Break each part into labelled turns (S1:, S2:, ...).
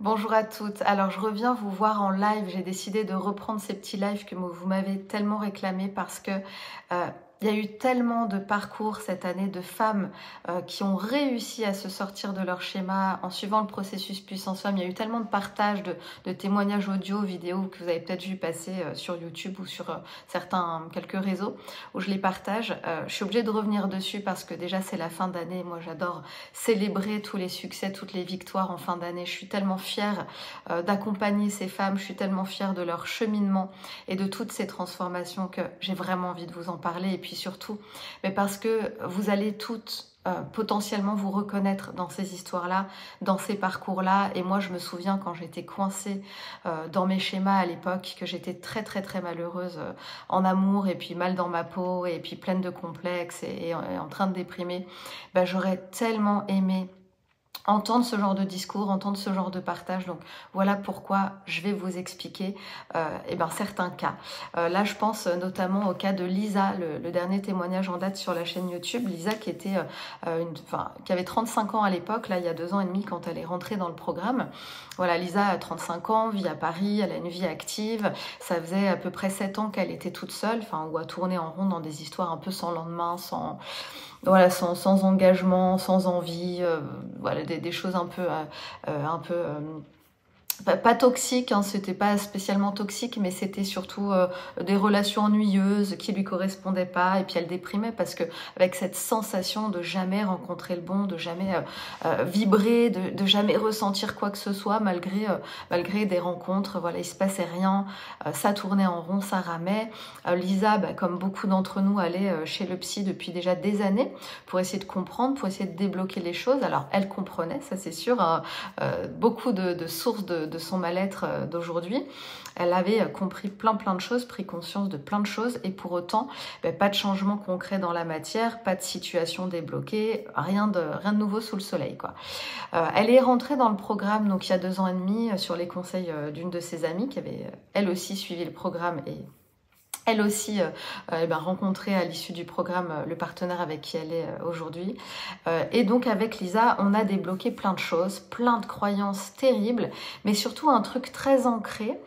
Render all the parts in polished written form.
S1: Bonjour à toutes. Alors, je reviens vous voir en live. J'ai décidé de reprendre ces petits lives que vous m'avez tellement réclamé parce que il y a eu tellement de parcours cette année de femmes qui ont réussi à se sortir de leur schéma en suivant le processus Puissance Femme. Il y a eu tellement de partages, de témoignages audio, vidéo que vous avez peut-être vu passer sur YouTube ou sur quelques réseaux où je les partage. Je suis obligée de revenir dessus parce que déjà c'est la fin d'année. Moi, j'adore célébrer tous les succès, toutes les victoires en fin d'année. Je suis tellement fière d'accompagner ces femmes. Je suis tellement fière de leur cheminement et de toutes ces transformations que j'ai vraiment envie de vous en parler. Et puis surtout, mais parce que vous allez toutes potentiellement vous reconnaître dans ces histoires-là, dans ces parcours-là. Et moi, je me souviens quand j'étais coincée dans mes schémas à l'époque, que j'étais très très très malheureuse en amour et puis mal dans ma peau et puis pleine de complexes et en train de déprimer. Ben, j'aurais tellement aimé entendre ce genre de discours, entendre ce genre de partage. Donc voilà pourquoi je vais vous expliquer certains cas. Là, je pense notamment au cas de Lisa, le dernier témoignage en date sur la chaîne YouTube. Lisa qui était qui avait 35 ans à l'époque, là il y a 2 ans et demi quand elle est rentrée dans le programme. Voilà, Lisa a 35 ans, vit à Paris, elle a une vie active. Ça faisait à peu près 7 ans qu'elle était toute seule, ou à tourner en rond dans des histoires un peu sans lendemain, sans engagement, sans envie, voilà, des choses un peu pas toxique, hein, c'était pas spécialement toxique, mais c'était surtout des relations ennuyeuses qui lui correspondaient pas, et puis elle déprimait parce que avec cette sensation de jamais rencontrer le bon, de jamais vibrer, de jamais ressentir quoi que ce soit malgré des rencontres, voilà, il se passait rien, ça tournait en rond, ça ramait. Lisa, comme beaucoup d'entre nous, allait chez le psy depuis déjà des années pour essayer de comprendre, pour essayer de débloquer les choses. Alors elle comprenait, ça c'est sûr, hein, beaucoup de sources de son mal-être d'aujourd'hui. Elle avait compris plein de choses, pris conscience de plein de choses, et pour autant, pas de changement concret dans la matière, pas de situation débloquée, rien de nouveau sous le soleil, quoi. Elle est rentrée dans le programme donc il y a 2 ans et demi sur les conseils d'une de ses amies qui avait elle aussi suivi le programme et elle aussi rencontré à l'issue du programme le partenaire avec qui elle est aujourd'hui. Et donc avec Lisa, on a débloqué plein de choses, plein de croyances terribles, mais surtout un truc très ancré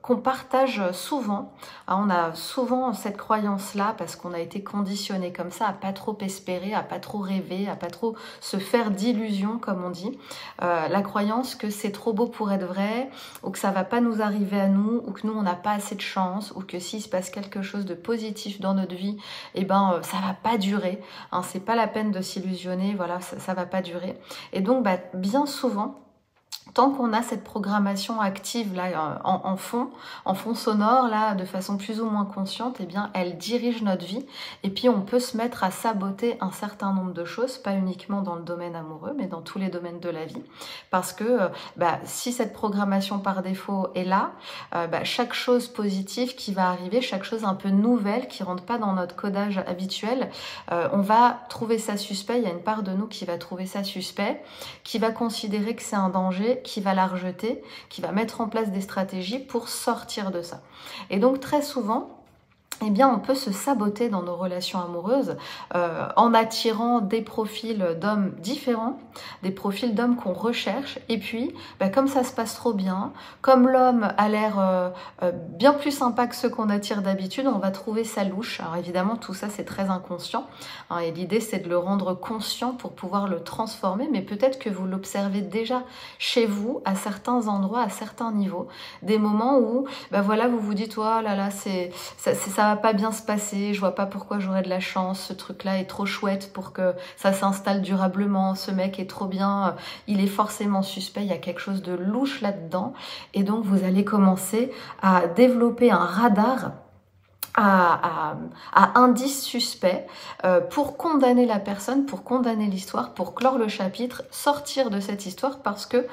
S1: qu'on partage souvent. On a souvent cette croyance-là parce qu'on a été conditionné comme ça à pas trop espérer, à pas trop rêver, à pas trop se faire d'illusions, comme on dit. La croyance que c'est trop beau pour être vrai, ou que ça va pas nous arriver à nous, ou que nous on n'a pas assez de chance, ou que s'il se passe quelque chose de positif dans notre vie, ça va pas durer. Hein, c'est pas la peine de s'illusionner, voilà, ça va pas durer. Et donc bien souvent, tant qu'on a cette programmation active là en fond sonore là, de façon plus ou moins consciente, elle dirige notre vie. Et puis on peut se mettre à saboter un certain nombre de choses, pas uniquement dans le domaine amoureux, mais dans tous les domaines de la vie. Parce que si cette programmation par défaut est là, chaque chose positive qui va arriver, chaque chose un peu nouvelle qui rentre pas dans notre codage habituel, on va trouver ça suspect. Il y a une part de nous qui va trouver ça suspect, qui va considérer que c'est un danger, qui va la rejeter, qui va mettre en place des stratégies pour sortir de ça. Et donc très souvent, on peut se saboter dans nos relations amoureuses en attirant des profils d'hommes différents, des profils d'hommes qu'on recherche, et puis comme ça se passe trop bien, comme l'homme a l'air bien plus sympa que ceux qu'on attire d'habitude, on va trouver ça louche. Alors évidemment tout ça c'est très inconscient, hein, et l'idée c'est de le rendre conscient pour pouvoir le transformer, mais peut-être que vous l'observez déjà chez vous à certains endroits, à certains niveaux, des moments où vous vous dites oh là là ça va pas bien se passer, je vois pas pourquoi j'aurais de la chance, ce truc-là est trop chouette pour que ça s'installe durablement, ce mec est trop bien, il est forcément suspect, il y a quelque chose de louche là-dedans, et donc vous allez commencer à développer un radar à indice suspect pour condamner la personne, pour condamner l'histoire, pour clore le chapitre, sortir de cette histoire parce que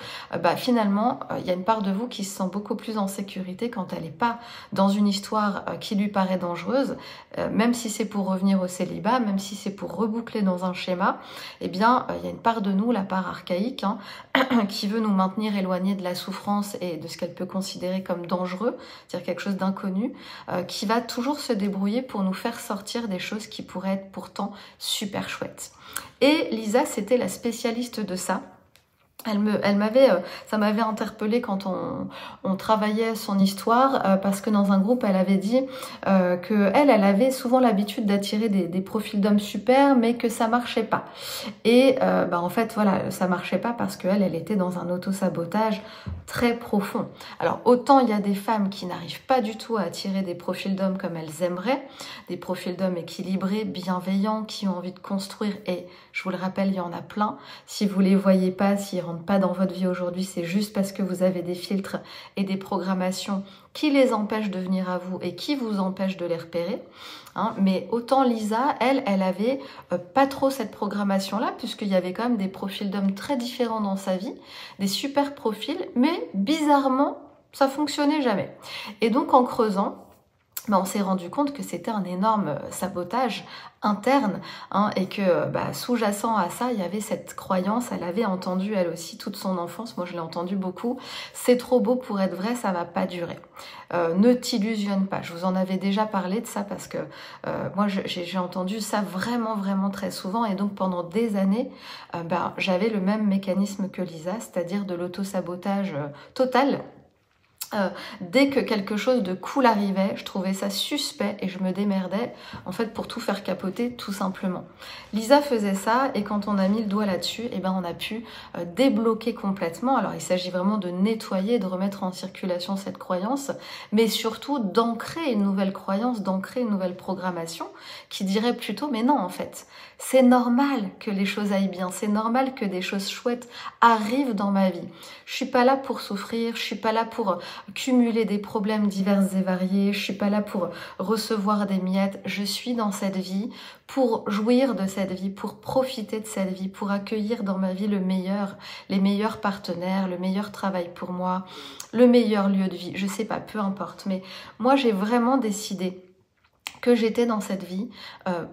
S1: finalement il y a une part de vous qui se sent beaucoup plus en sécurité quand elle n'est pas dans une histoire qui lui paraît dangereuse, même si c'est pour revenir au célibat, même si c'est pour reboucler dans un schéma, il y a une part de nous, la part archaïque, hein, qui veut nous maintenir éloignés de la souffrance et de ce qu'elle peut considérer comme dangereux, c'est-à-dire quelque chose d'inconnu, qui va toujours se débrouiller pour nous faire sortir des choses qui pourraient être pourtant super chouettes. Et Lisa, c'était la spécialiste de ça. Ça m'avait interpellée quand on travaillait son histoire, parce que dans un groupe, elle avait dit que elle avait souvent l'habitude d'attirer des profils d'hommes super, mais que ça marchait pas. Et en fait, voilà, ça marchait pas parce qu'elle était dans un auto-sabotage très profond. Alors, autant il y a des femmes qui n'arrivent pas du tout à attirer des profils d'hommes comme elles aimeraient, des profils d'hommes équilibrés, bienveillants, qui ont envie de construire, et je vous le rappelle, il y en a plein. Si vous les voyez pas, s'ils rentrent pas dans votre vie aujourd'hui, c'est juste parce que vous avez des filtres et des programmations qui les empêchent de venir à vous et qui vous empêchent de les repérer. Mais autant Lisa, elle avait pas trop cette programmation-là, puisqu'il y avait quand même des profils d'hommes très différents dans sa vie, des super profils, mais bizarrement, ça fonctionnait jamais. Et donc en creusant, on s'est rendu compte que c'était un énorme sabotage interne, et que sous-jacent à ça, il y avait cette croyance. Elle avait entendu elle aussi toute son enfance, moi je l'ai entendu beaucoup, c'est trop beau pour être vrai, ça va pas durer. Ne t'illusionne pas. Je vous en avais déjà parlé de ça parce que moi j'ai entendu ça vraiment vraiment très souvent, et donc pendant des années j'avais le même mécanisme que Lisa, c'est-à-dire de l'auto-sabotage total. Dès que quelque chose de cool arrivait, je trouvais ça suspect et je me démerdais en fait pour tout faire capoter tout simplement. Lisa faisait ça, et quand on a mis le doigt là-dessus, on a pu débloquer complètement. Alors il s'agit vraiment de nettoyer, de remettre en circulation cette croyance, mais surtout d'ancrer une nouvelle croyance, d'ancrer une nouvelle programmation qui dirait plutôt mais non, en fait, c'est normal que les choses aillent bien, c'est normal que des choses chouettes arrivent dans ma vie. Je suis pas là pour souffrir, je suis pas là pour cumuler des problèmes divers et variés, je suis pas là pour recevoir des miettes, je suis dans cette vie pour jouir de cette vie, pour profiter de cette vie, pour accueillir dans ma vie le meilleur, les meilleurs partenaires, le meilleur travail pour moi, le meilleur lieu de vie, je sais pas, peu importe. Mais moi j'ai vraiment décidé que j'étais dans cette vie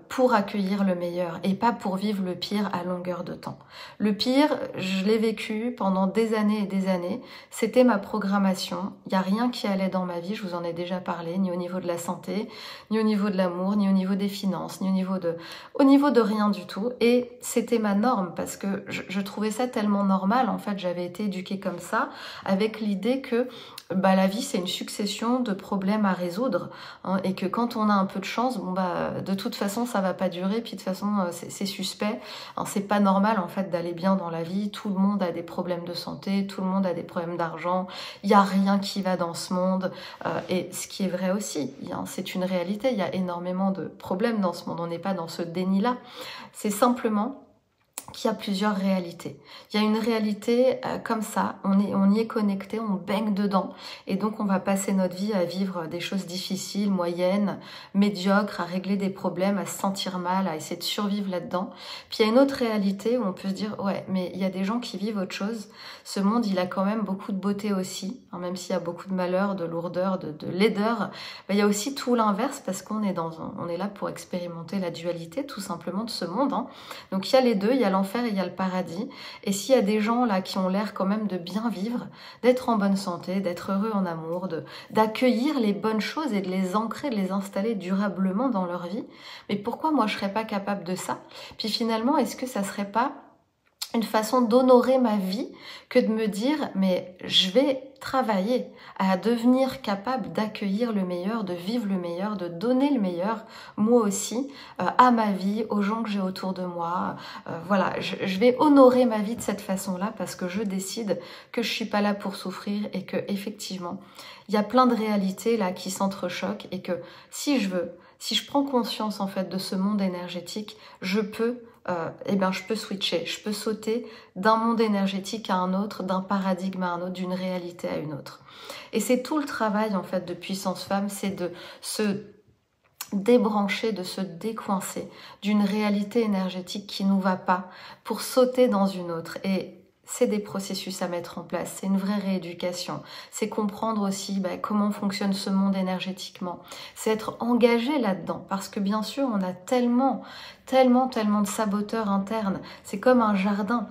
S1: pour accueillir le meilleur et pas pour vivre le pire à longueur de temps. Le pire, je l'ai vécu pendant des années et des années. C'était ma programmation. Il n'y a rien qui allait dans ma vie, je vous en ai déjà parlé, ni au niveau de la santé, ni au niveau de l'amour, ni au niveau des finances, ni au niveau de rien du tout. Et c'était ma norme parce que je trouvais ça tellement normal. En fait, j'avais été éduquée comme ça, avec l'idée que la vie, c'est une succession de problèmes à résoudre, et que quand on a un peu de chance, de toute façon, ça va pas durer, puis de toute façon, c'est suspect. C'est pas normal, en fait, d'aller bien dans la vie. Tout le monde a des problèmes de santé, tout le monde a des problèmes d'argent. Il y a rien qui va dans ce monde. Et ce qui est vrai aussi, c'est une réalité. Il y a énormément de problèmes dans ce monde. On n'est pas dans ce déni-là. C'est simplement qu'il y a plusieurs réalités. Il y a une réalité comme ça, on y est connecté, on baigne dedans, et donc on va passer notre vie à vivre des choses difficiles, moyennes, médiocres, à régler des problèmes, à se sentir mal, à essayer de survivre là-dedans. Puis il y a une autre réalité où on peut se dire, ouais, mais il y a des gens qui vivent autre chose. Ce monde, il a quand même beaucoup de beauté aussi, même s'il y a beaucoup de malheur, de lourdeur, de laideur, il y a aussi tout l'inverse, parce qu'on est on est là pour expérimenter la dualité, tout simplement, de ce monde. Donc il y a les deux, il y a l'enfer et il y a le paradis. Et s'il y a des gens là qui ont l'air quand même de bien vivre, d'être en bonne santé, d'être heureux en amour, d'accueillir les bonnes choses et de les ancrer, de les installer durablement dans leur vie, mais pourquoi moi je serais pas capable de ça? Puis finalement, est-ce que ça serait pas une façon d'honorer ma vie que de me dire, mais je vais travailler à devenir capable d'accueillir le meilleur, de vivre le meilleur, de donner le meilleur, moi aussi, à ma vie, aux gens que j'ai autour de moi. Voilà, je vais honorer ma vie de cette façon-là, parce que je décide que je suis pas là pour souffrir, et que effectivement, il y a plein de réalités là qui s'entrechoquent, et que si je prends conscience en fait de ce monde énergétique, je peux switcher, je peux sauter d'un monde énergétique à un autre, d'un paradigme à un autre, d'une réalité à une autre. Et c'est tout le travail en fait de Puissance Femme, c'est de se débrancher, de se décoincer d'une réalité énergétique qui nous va pas, pour sauter dans une autre. Et c'est des processus à mettre en place, c'est une vraie rééducation, c'est comprendre aussi comment fonctionne ce monde énergétiquement, c'est être engagé là-dedans, parce que bien sûr on a tellement de saboteurs internes, c'est comme un jardin.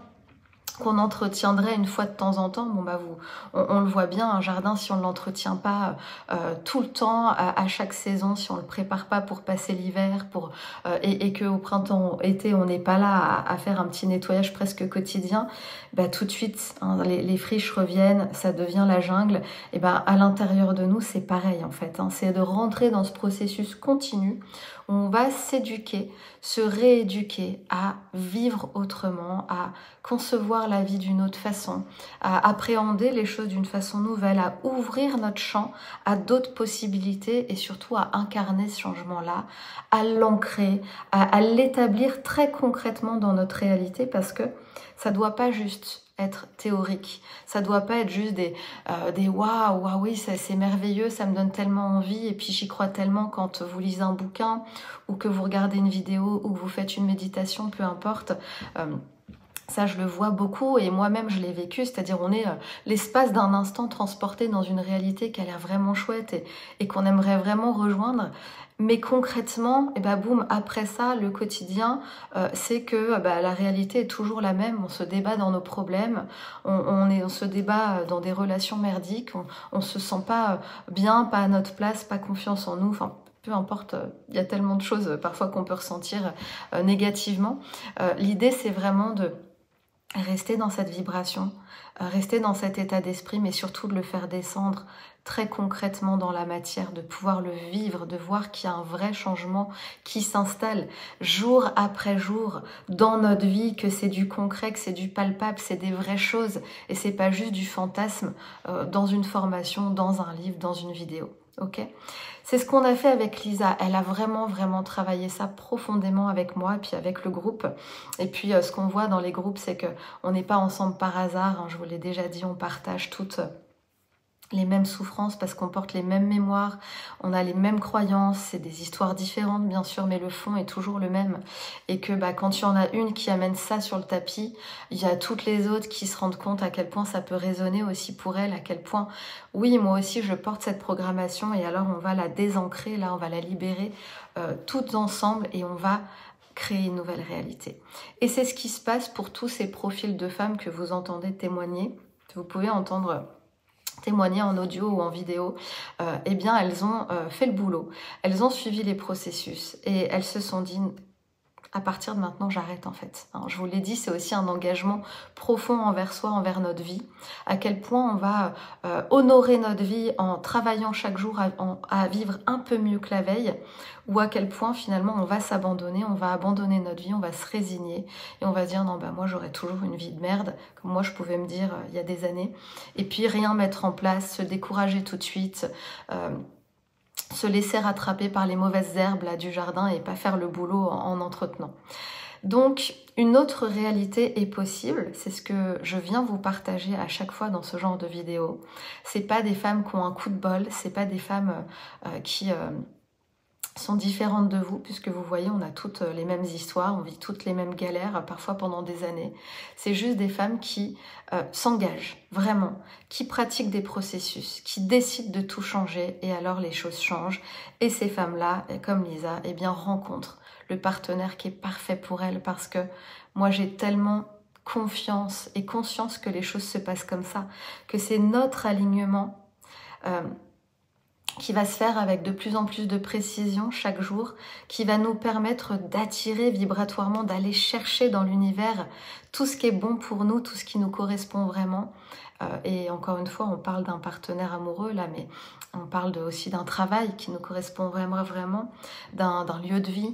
S1: qu'on entretiendrait une fois de temps en temps. Bon bah on le voit bien, un jardin, si on ne l'entretient pas tout le temps, à chaque saison, si on le prépare pas pour passer l'hiver, et que au printemps, été, on n'est pas là à faire un petit nettoyage presque quotidien, bah tout de suite, hein, les friches reviennent, ça devient la jungle. Et ben à l'intérieur de nous, c'est pareil en fait. Hein, c'est de rentrer dans ce processus continu où on va s'éduquer, se rééduquer à vivre autrement, à concevoir la vie d'une autre façon, à appréhender les choses d'une façon nouvelle, à ouvrir notre champ à d'autres possibilités et surtout à incarner ce changement-là, à l'ancrer, à l'établir très concrètement dans notre réalité, parce que ça ne doit pas juste être théorique, ça doit pas être juste des waouh, waouh, oui, c'est merveilleux, ça me donne tellement envie, et puis j'y crois tellement quand vous lisez un bouquin ou que vous regardez une vidéo ou que vous faites une méditation, peu importe. Ça, je le vois beaucoup et moi-même, je l'ai vécu, c'est-à-dire on est l'espace d'un instant transporté dans une réalité qui a l'air vraiment chouette et qu'on aimerait vraiment rejoindre. Mais concrètement, et ben boum, après ça, le quotidien, c'est que la réalité est toujours la même. On se débat dans nos problèmes, on se débat dans des relations merdiques, on se sent pas bien, pas à notre place, pas confiance en nous, enfin peu importe, il y a tellement de choses parfois qu'on peut ressentir négativement. L'idée, c'est vraiment de rester dans cette vibration, rester dans cet état d'esprit, mais surtout de le faire descendre très concrètement dans la matière, de pouvoir le vivre, de voir qu'il y a un vrai changement qui s'installe jour après jour dans notre vie, que c'est du concret, que c'est du palpable, c'est des vraies choses et c'est pas juste du fantasme dans une formation, dans un livre, dans une vidéo. Ok, c'est ce qu'on a fait avec Lisa. Elle a vraiment travaillé ça profondément avec moi et puis avec le groupe. Et puis ce qu'on voit dans les groupes, c'est que on n'est pas ensemble par hasard, hein, je vous l'ai déjà dit, on partage toutes les mêmes souffrances parce qu'on porte les mêmes mémoires, on a les mêmes croyances, c'est des histoires différentes bien sûr, mais le fond est toujours le même. Et que quand il y en a une qui amène ça sur le tapis, il y a toutes les autres qui se rendent compte à quel point ça peut résonner aussi pour elles, à quel point, oui, moi aussi je porte cette programmation et alors on va la désancrer, là on va la libérer toutes ensemble et on va créer une nouvelle réalité. Et c'est ce qui se passe pour tous ces profils de femmes que vous entendez témoigner. Vous pouvez entendre témoigner en audio ou en vidéo, eh bien elles ont fait le boulot, elles ont suivi les processus et elles se sont dit à partir de maintenant j'arrête en fait. Alors, je vous l'ai dit, c'est aussi un engagement profond envers soi, envers notre vie, à quel point on va honorer notre vie en travaillant chaque jour à vivre un peu mieux que la veille, ou à quel point finalement on va s'abandonner, on va abandonner notre vie, on va se résigner et on va se dire non moi j'aurai toujours une vie de merde, comme moi je pouvais me dire il y a des années, et puis rien mettre en place, se décourager tout de suite, se laisser rattraper par les mauvaises herbes là, du jardin et pas faire le boulot en entretenant. Donc, une autre réalité est possible, c'est ce que je viens vous partager à chaque fois dans ce genre de vidéo. C'est pas des femmes qui ont un coup de bol, c'est pas des femmes qui sont différentes de vous, puisque vous voyez, on a toutes les mêmes histoires, on vit toutes les mêmes galères, parfois pendant des années. C'est juste des femmes qui s'engagent vraiment, qui pratiquent des processus, qui décident de tout changer, et alors les choses changent. Et ces femmes-là, comme Lisa, eh bien rencontrent le partenaire qui est parfait pour elles, parce que moi j'ai tellement confiance et conscience que les choses se passent comme ça, que c'est notre alignement qui va se faire avec de plus en plus de précision chaque jour, qui va nous permettre d'attirer vibratoirement, d'aller chercher dans l'univers tout ce qui est bon pour nous, tout ce qui nous correspond vraiment. Et encore une fois, on parle d'un partenaire amoureux là, mais on parle aussi d'un travail qui nous correspond vraiment, d'un lieu de vie,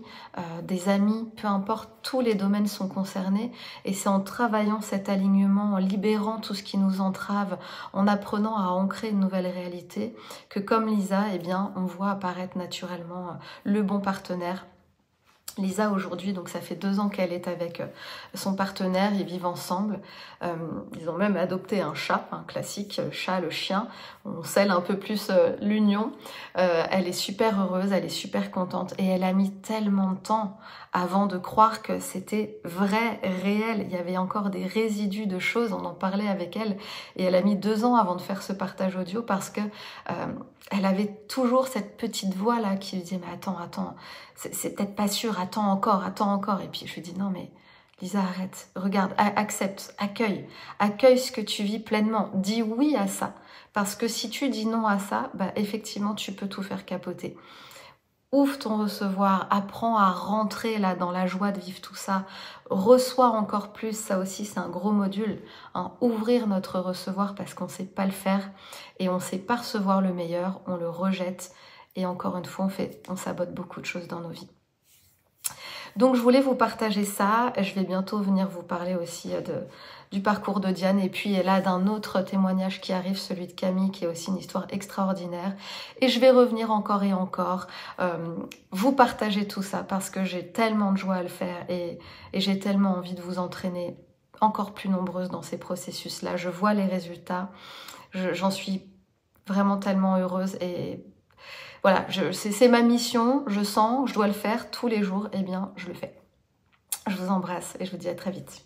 S1: des amis, peu importe, tous les domaines sont concernés. Et c'est en travaillant cet alignement, en libérant tout ce qui nous entrave, en apprenant à ancrer une nouvelle réalité, que comme Lisa, eh bien, on voit apparaître naturellement le bon partenaire. Lisa aujourd'hui, donc ça fait 2 ans qu'elle est avec son partenaire, ils vivent ensemble. Ils ont même adopté un chat, un classique, le chat, le chien. On scelle un peu plus l'union. Elle est super heureuse, elle est super contente et elle a mis tellement de temps avant de croire que c'était vrai, réel. Il y avait encore des résidus de choses, on en parlait avec elle et elle a mis 2 ans avant de faire ce partage audio parce que elle avait toujours cette petite voix là qui lui disait mais attends, c'est peut-être pas sûr, attends encore. Et puis je lui dis non mais Lisa, arrête, regarde, accepte, accueille ce que tu vis pleinement. Dis oui à ça. Parce que si tu dis non à ça, bah, effectivement, tu peux tout faire capoter. Ouvre ton recevoir, apprends à rentrer là dans la joie de vivre tout ça. Reçois encore plus, ça aussi c'est un gros module. Hein. Ouvrir notre recevoir parce qu'on ne sait pas le faire et on ne sait pas recevoir le meilleur, on le rejette. Et encore une fois, on sabote beaucoup de choses dans nos vies. Donc je voulais vous partager ça, je vais bientôt venir vous parler aussi du parcours de Diane et puis là d'un autre témoignage qui arrive, celui de Camille qui est aussi une histoire extraordinaire et je vais revenir encore et encore vous partager tout ça parce que j'ai tellement de joie à le faire et j'ai tellement envie de vous entraîner encore plus nombreuses dans ces processus là, je vois les résultats, j'en suis vraiment tellement heureuse et voilà, c'est ma mission, je sens, je dois le faire tous les jours, eh bien, je le fais. Je vous embrasse et je vous dis à très vite.